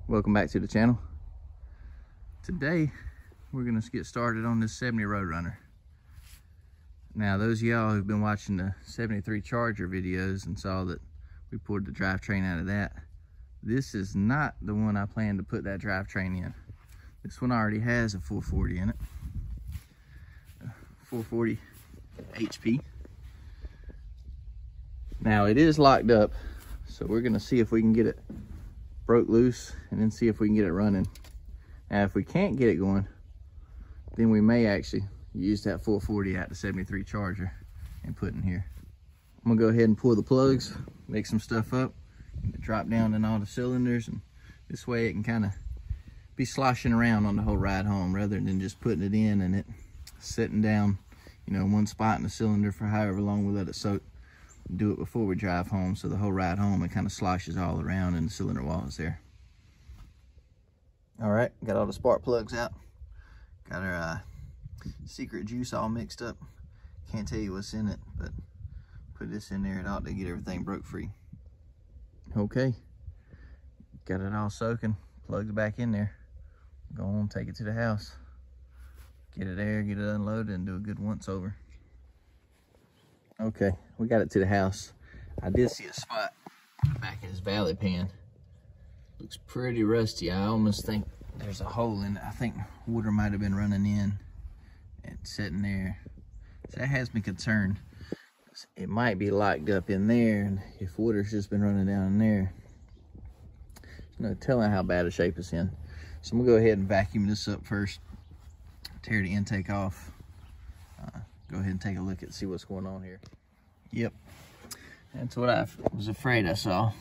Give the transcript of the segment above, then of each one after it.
Welcome back to the channel. Today we're gonna get started on this 70 Roadrunner. Now those of y'all who've been watching the 73 Charger videos and saw that we pulled the drivetrain out of that, this is not the one I plan to put that drivetrain in. This one already has a 440 in it, 440 HP. Now it is locked up, so we're gonna see if we can get it broke loose and then see if we can get it running. Now if we can't get it going, then we may actually use that 440 out the 73 Charger and put in here. I'm gonna go ahead and pull the plugs, make some stuff up, drop down in all the cylinders, and this way it can kind of be sloshing around on the whole ride home rather than just putting it in and it sitting down, you know, one spot in the cylinder for however long we let it soak. Do it before we drive home, so the whole ride home it kind of sloshes all around in the cylinder walls there. All right, got all the spark plugs out. Got our secret juice all mixed up. Can't tell you what's in it, but put this in there, it ought to get everything broke free. Okay, got it all soaking, plugged back in there. Go on, take it to the house. Get it there, get it unloaded, and do a good once over. Okay, we got it to the house. I did see a spot back in his valley pan. Looks pretty rusty. I almost think there's a hole in it. I think water might have been running in and sitting there. So that has me concerned. It might be locked up in there, and if water's just been running down in there, there's no telling how bad a shape it's in. So I'm gonna go ahead and vacuum this up first, tear the intake off. Go ahead and take a look and see what's going on here. Yep, that's what I was afraid I saw.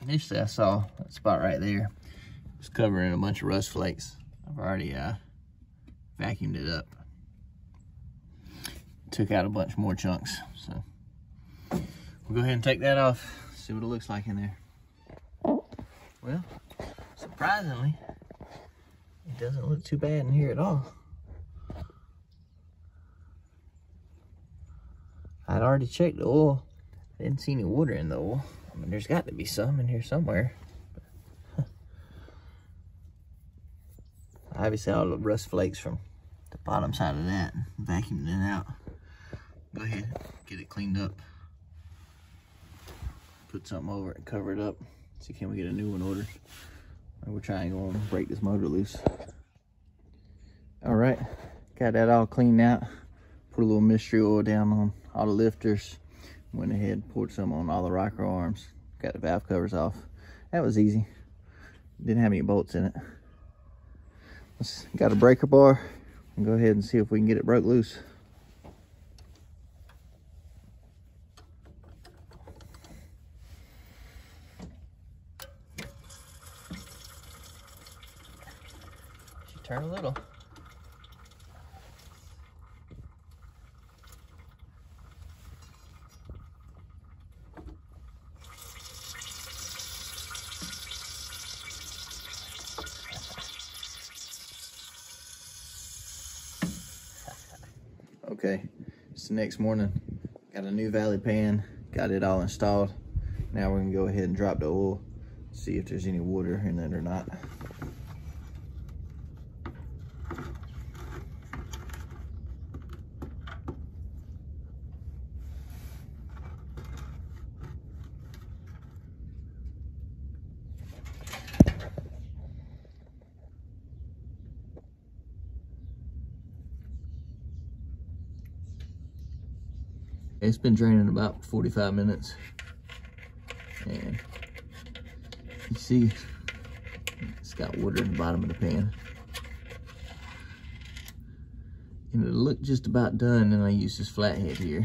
Initially I saw that spot right there. It was covering a bunch of rust flakes. I've already vacuumed it up. Took out a bunch more chunks. So we'll go ahead and take that off, see what it looks like in there. Well, surprisingly, it doesn't look too bad in here at all. I'd already checked the oil. I didn't see any water in the oil. I mean, there's got to be some in here somewhere. Obviously, all the rust flakes from the bottom side of that, vacuuming it out. Go ahead, get it cleaned up. Put something over it and cover it up. See, can we get a new one ordered? We're trying to go and break this motor loose. All right, got that all cleaned out. Put a little mystery oil down on all the lifters. Went ahead and poured some on all the rocker arms. Got the valve covers off. That was easy. Didn't have any bolts in it. Got a breaker bar. And go ahead and see if we can get it broke loose. Should turn a little. Okay, it's the next morning. Got a new valley pan, got it all installed. Now we're gonna go ahead and drop the oil, see if there's any water in it or not. It's been draining about 45 minutes. And you see, it's got water at the bottom of the pan. And it looked just about done, and I use this flathead here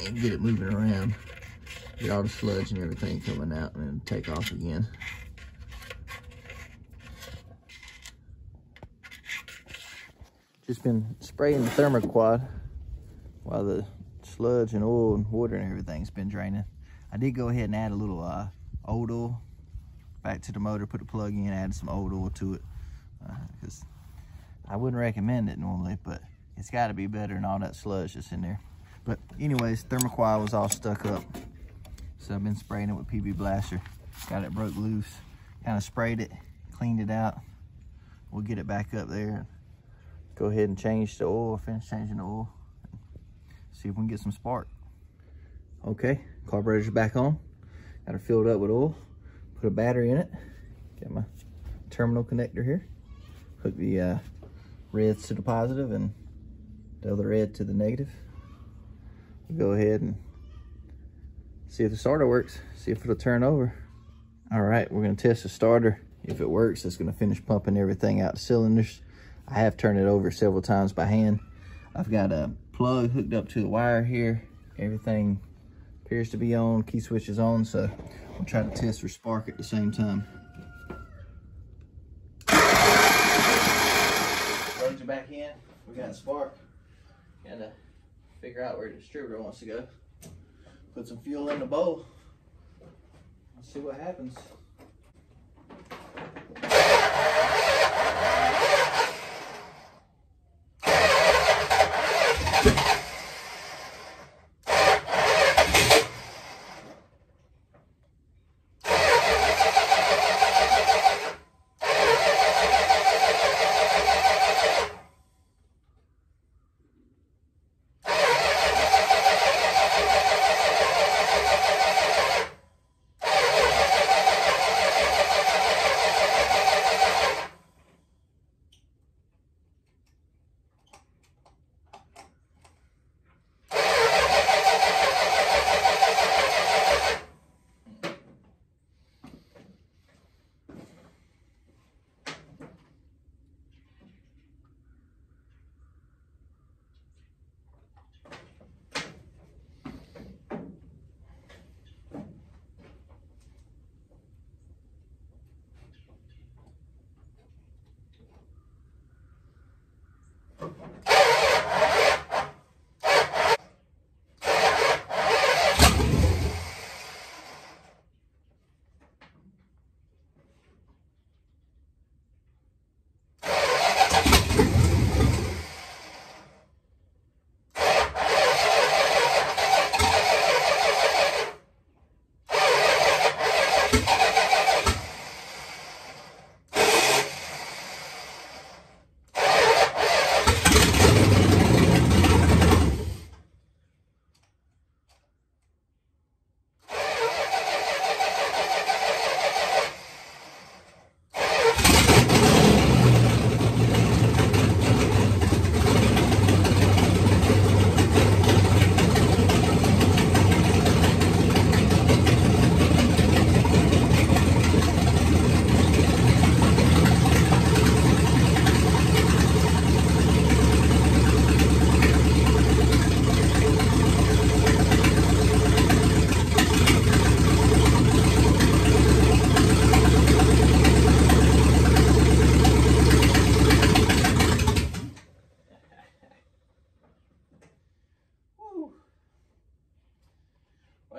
and get it moving around. Get all the sludge and everything coming out and then take off again. Just been spraying the thermoquad while the sludge and oil and water and everything's been draining. I did go ahead and add a little old oil back to the motor, put the plug in, add some old oil to it, because I wouldn't recommend it normally, but it's got to be better than all that sludge that's in there. But anyways, thermoquad was all stuck up, so I've been spraying it with PB Blaster. Got it broke loose. kind of sprayed it, cleaned it out. We'll get it back up there. Go ahead and change the oil, finish changing the oil. See if we can get some spark. Okay, carburetor's back on. Got her filled up with oil. Put a battery in it. Got my terminal connector here. Hook the reds to the positive and the other red to the negative. We'll go ahead and see if the starter works. See if it'll turn over. All right, we're gonna test the starter. If it works, it's gonna finish pumping everything out the cylinders. I have turned it over several times by hand. I've got a plug hooked up to the wire here. Everything appears to be on, key switch is on, so we'll try to test for spark at the same time. Plugs are back in, we got a spark. Gotta figure out where the distributor wants to go. Put some fuel in the bowl. Let's see what happens.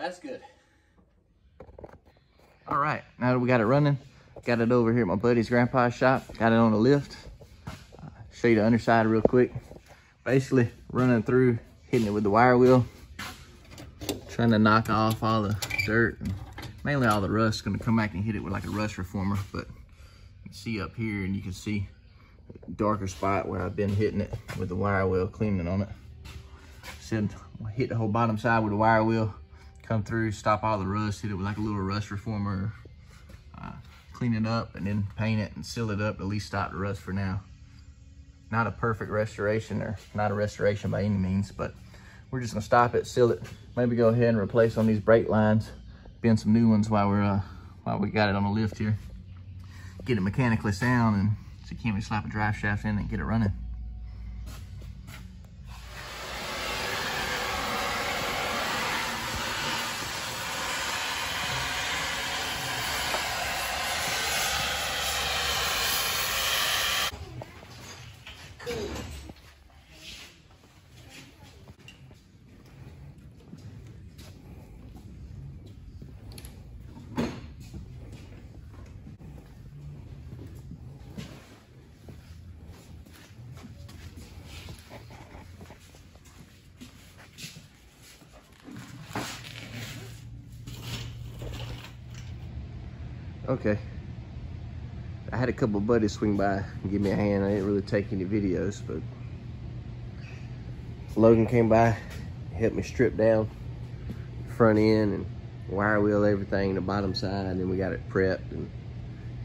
That's good. All right, now that we got it running, got it over here at my buddy's grandpa's shop, got it on the lift. Show you the underside real quick. Basically running through, hitting it with the wire wheel, trying to knock off all the dirt, and mainly all the rust. Gonna come back and hit it with like a rust reformer, but you can see up here and you can see a darker spot where I've been hitting it with the wire wheel, cleaning on it. Said hit the whole bottom side with the wire wheel, come through, stop all the rust, hit it with like a little rust reformer, clean it up, and then paint it and seal it up, at least stop the rust for now. Not a perfect restoration, or not a restoration by any means, but we're just gonna stop it, seal it, maybe go ahead and replace on these brake lines, bend some new ones while we got it on the lift here. Get it mechanically sound, and so can't we slap a drive shaft in and get it running. Okay, had a couple buddies swing by and give me a hand. I didn't really take any videos, but Logan came by, helped me strip down the front end and wire wheel everything, the bottom side, and then we got it prepped and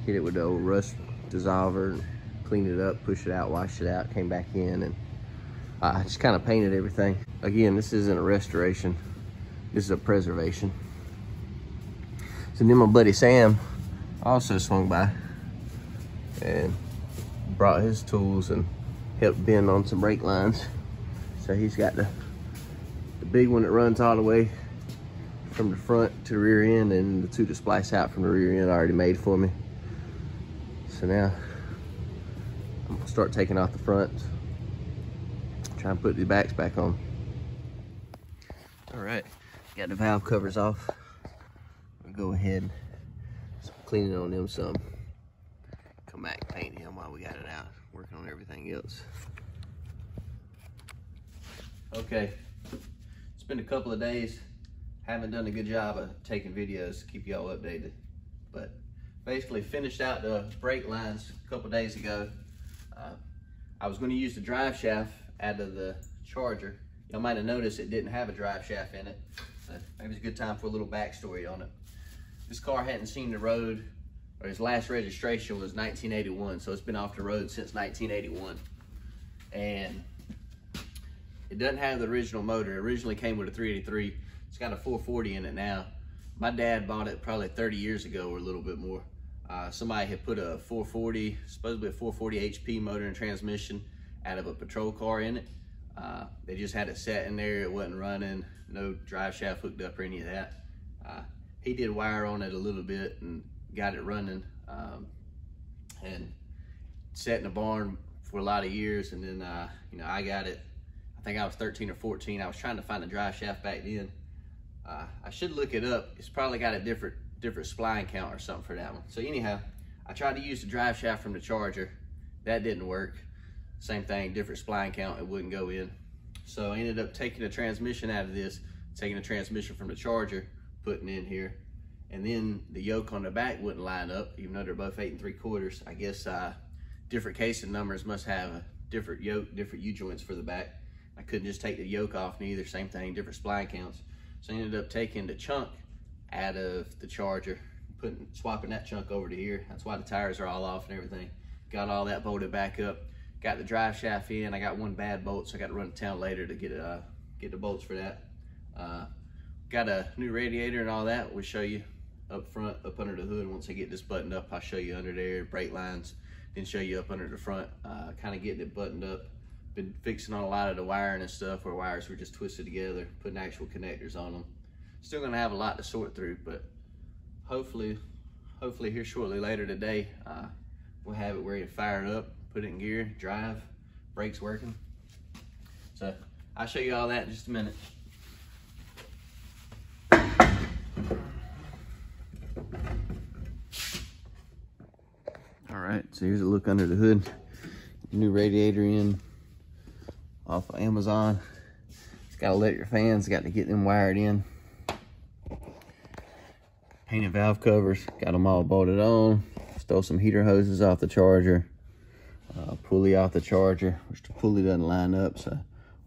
hit it with the old rust dissolver and cleaned it up, pushed it out, washed it out, came back in, and I just kind of painted everything. Again, this isn't a restoration, this is a preservation. So then my buddy Sam also swung by and brought his tools and helped bend on some brake lines. So he's got the big one that runs all the way from the front to the rear end, and the two to splice out from the rear end already made for me. So now I'm gonna start taking off the front, try and put the backs back on. All right, got the valve covers off. I'll go ahead and clean it on them some. Come back and paint him while we got it out, working on everything else. Okay, it's been a couple of days. Haven't done a good job of taking videos to keep y'all updated, but basically finished out the brake lines a couple of days ago. I was going to use the drive shaft out of the Charger. Y'all might have noticed it didn't have a drive shaft in it. Maybe it's a good time for a little backstory on it. This car hadn't seen the road, or his last registration was 1981, so it's been off the road since 1981. And it doesn't have the original motor. It originally came with a 383. It's got a 440 in it now. My dad bought it probably 30 years ago or a little bit more. Somebody had put a 440, supposedly a 440 HP motor and transmission out of a patrol car in it. They just had it sat in there. It wasn't running, no drive shaft hooked up or any of that. He did wire on it a little bit and got it running, and sat in the barn for a lot of years. And then, you know, I got it, I think I was 13 or 14. I was trying to find a drive shaft back then. I should look it up. It's probably got a different spline count or something for that one. So anyhow, I tried to use the drive shaft from the Charger. That didn't work. Same thing, different spline count, it wouldn't go in. So I ended up taking the transmission out of this, taking the transmission from the Charger, putting it in here. And then the yoke on the back wouldn't line up, even though they're both 8 3/4. I guess different casing numbers must have a different yoke, different U-joints for the back. I couldn't just take the yoke off neither, same thing, different spline counts. So I ended up taking the chunk out of the Charger, swapping that chunk over to here. That's why the tires are all off and everything. Got all that bolted back up. Got the drive shaft in. I got one bad bolt, so I got to run to town later to get the bolts for that. Got a new radiator and all that. We'll show you up front, up under the hood. Once I get this buttoned up, I'll show you under there, brake lines, then show you up under the front, kind of getting it buttoned up. Been fixing on a lot of the wiring and stuff where wires were just twisted together, putting actual connectors on them. Still gonna have a lot to sort through, but hopefully here shortly later today, we'll have it ready to fire it up, put it in gear, drive, brakes working. So I'll show you all that in just a minute. All right, so here's a look under the hood. New radiator in off of Amazon. It's got electric fans, got to get them wired in. Painted valve covers, got them all bolted on. Stole some heater hoses off the Charger. Pulley off the Charger, which the pulley doesn't line up, so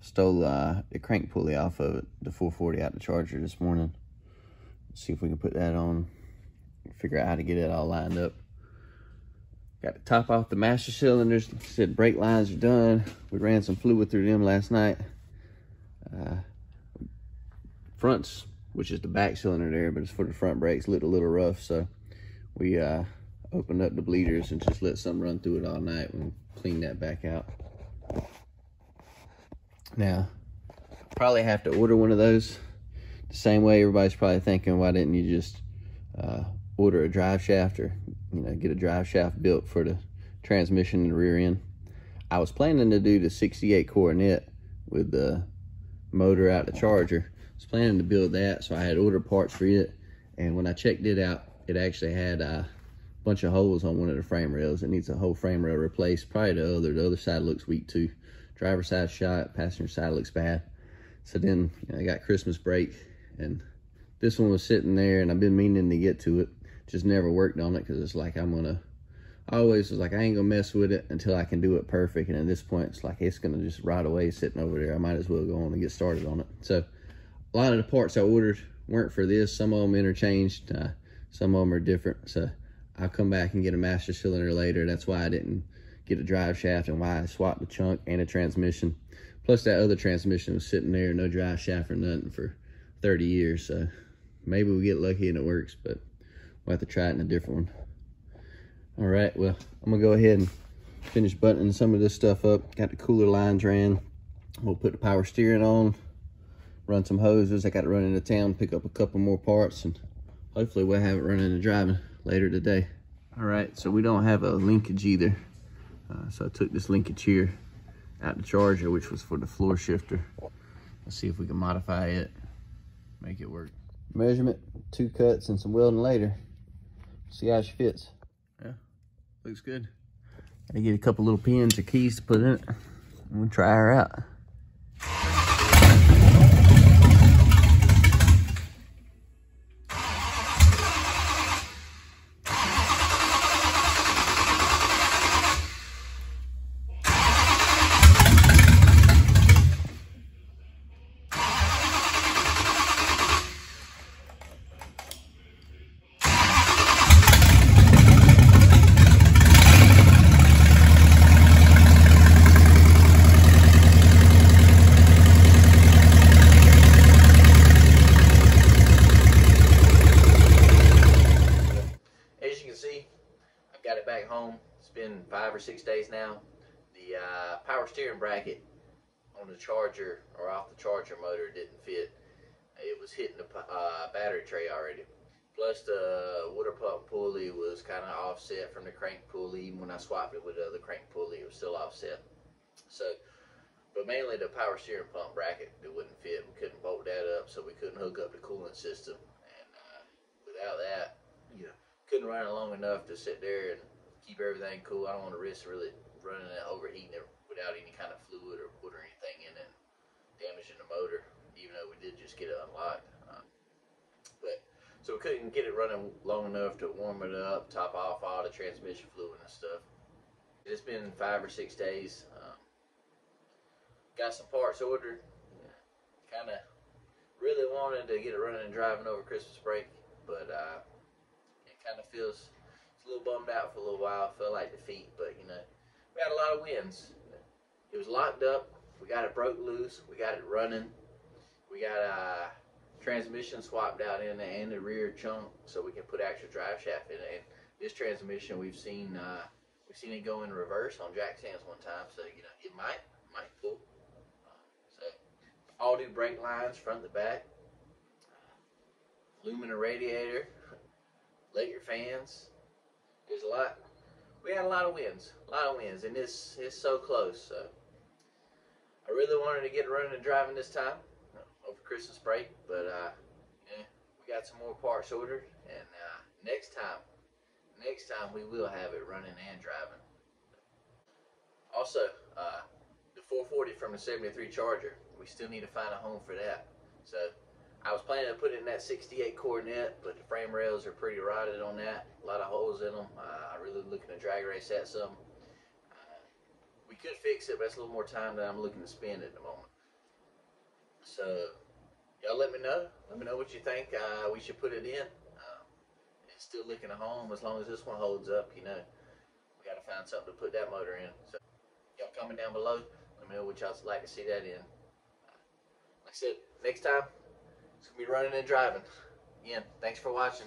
stole the crank pulley off of it, the 440 out the Charger this morning. Let's see if we can put that on, figure out how to get it all lined up. Got to top off the master cylinders. Said brake lines are done. We ran some fluid through them last night. Fronts, which is the back cylinder there, but it's for the front brakes, looked a little rough, so we opened up the bleeders and just let some run through it all night and clean that back out. Now, probably have to order one of those. The same way everybody's probably thinking, why didn't you just order a drive shaft, or get a drive shaft built for the transmission and the rear end? I was planning to do the 68 Coronet with the motor out the Charger. I was planning to build that, so I had ordered parts for it, and when I checked it out, it actually had a bunch of holes on one of the frame rails. It needs a whole frame rail replaced. Probably the other side looks weak too. Driver side shot, passenger side looks bad. So then I got Christmas break, and this one was sitting there, and I've been meaning to get to it. Just never worked on it because it's like I'm gonna I always was like, I ain't gonna mess with it until I can do it perfect. And at this point, it's like, it's gonna just rot away sitting over there. I might as well go on and get started on it. So a lot of the parts I ordered weren't for this. Some of them interchanged, some of them are different. So I'll come back and get a master cylinder later. That's why I didn't get a drive shaft and why I swapped the chunk and a transmission. Plus that other transmission was sitting there, no drive shaft or nothing, for 30 years. So maybe we'll get lucky and it works, but we'll have to try it in a different one. All right, well, I'm gonna go ahead and finish buttoning some of this stuff up. Got the cooler lines ran. We'll put the power steering on, run some hoses. I got to run into town, pick up a couple more parts, and hopefully we'll have it running and driving later today. All right, so we don't have a linkage either. So I took this linkage here out the charger, which was for the floor shifter. Let's see if we can modify it, make it work. Measurement, 2 cuts and some welding later. See how she fits. Yeah, looks good. I get a couple little pins or keys to put in it. I'm gonna try her out. Got it back home. It's been 5 or 6 days now. The power steering bracket on the charger, or off the charger motor, didn't fit. It was hitting the battery tray already. Plus the water pump pulley was kind of offset from the crank pulley. Even when I swapped it with the other crank pulley, it was still offset. So, but mainly the power steering pump bracket, it wouldn't fit. We couldn't bolt that up, so we couldn't hook up the cooling system. And without that, you know, couldn't run it long enough to sit there and keep everything cool. I don't want to risk really running it, overheating it without any kind of fluid or wood or anything in it, damaging the motor, even though we did just get it unlocked. So we couldn't get it running long enough to warm it up, top off all the transmission fluid and stuff. It's been 5 or 6 days. Got some parts ordered. Kind of really wanted to get it running and driving over Christmas break, but it kind of feels a little bummed out for a little while. Felt like defeat, but you know, we had a lot of wins. It was locked up. We got it broke loose. We got it running. We got transmission swapped out in there and the rear chunk, so we can put actual drive shaft in it. And this transmission, we've seen it go in reverse on jack stands one time, so you know it might pull. So all new brake lines front to back, aluminum radiator, Laker fans. There's a lot. We had a lot of wins, and this is so close. So I really wanted to get running and driving this time over Christmas break, but yeah, we got some more parts ordered, and next time we will have it running and driving. Also, the 440 from the 73 Charger, we still need to find a home for that. So I was planning to put it in that 68 Coronet, but the frame rails are pretty rotted on that. A lot of holes in them. I'm really looking to drag race that some. We could fix it, but it's a little more time than I'm looking to spend at the moment. So y'all let me know. Let me know what you think we should put it in. It's still looking a home as long as this one holds up. You know, we got to find something to put that motor in. So y'all comment down below. Let me know what y'all like to see that in. Like I said, next time it's gonna be running and driving. Again, thanks for watching.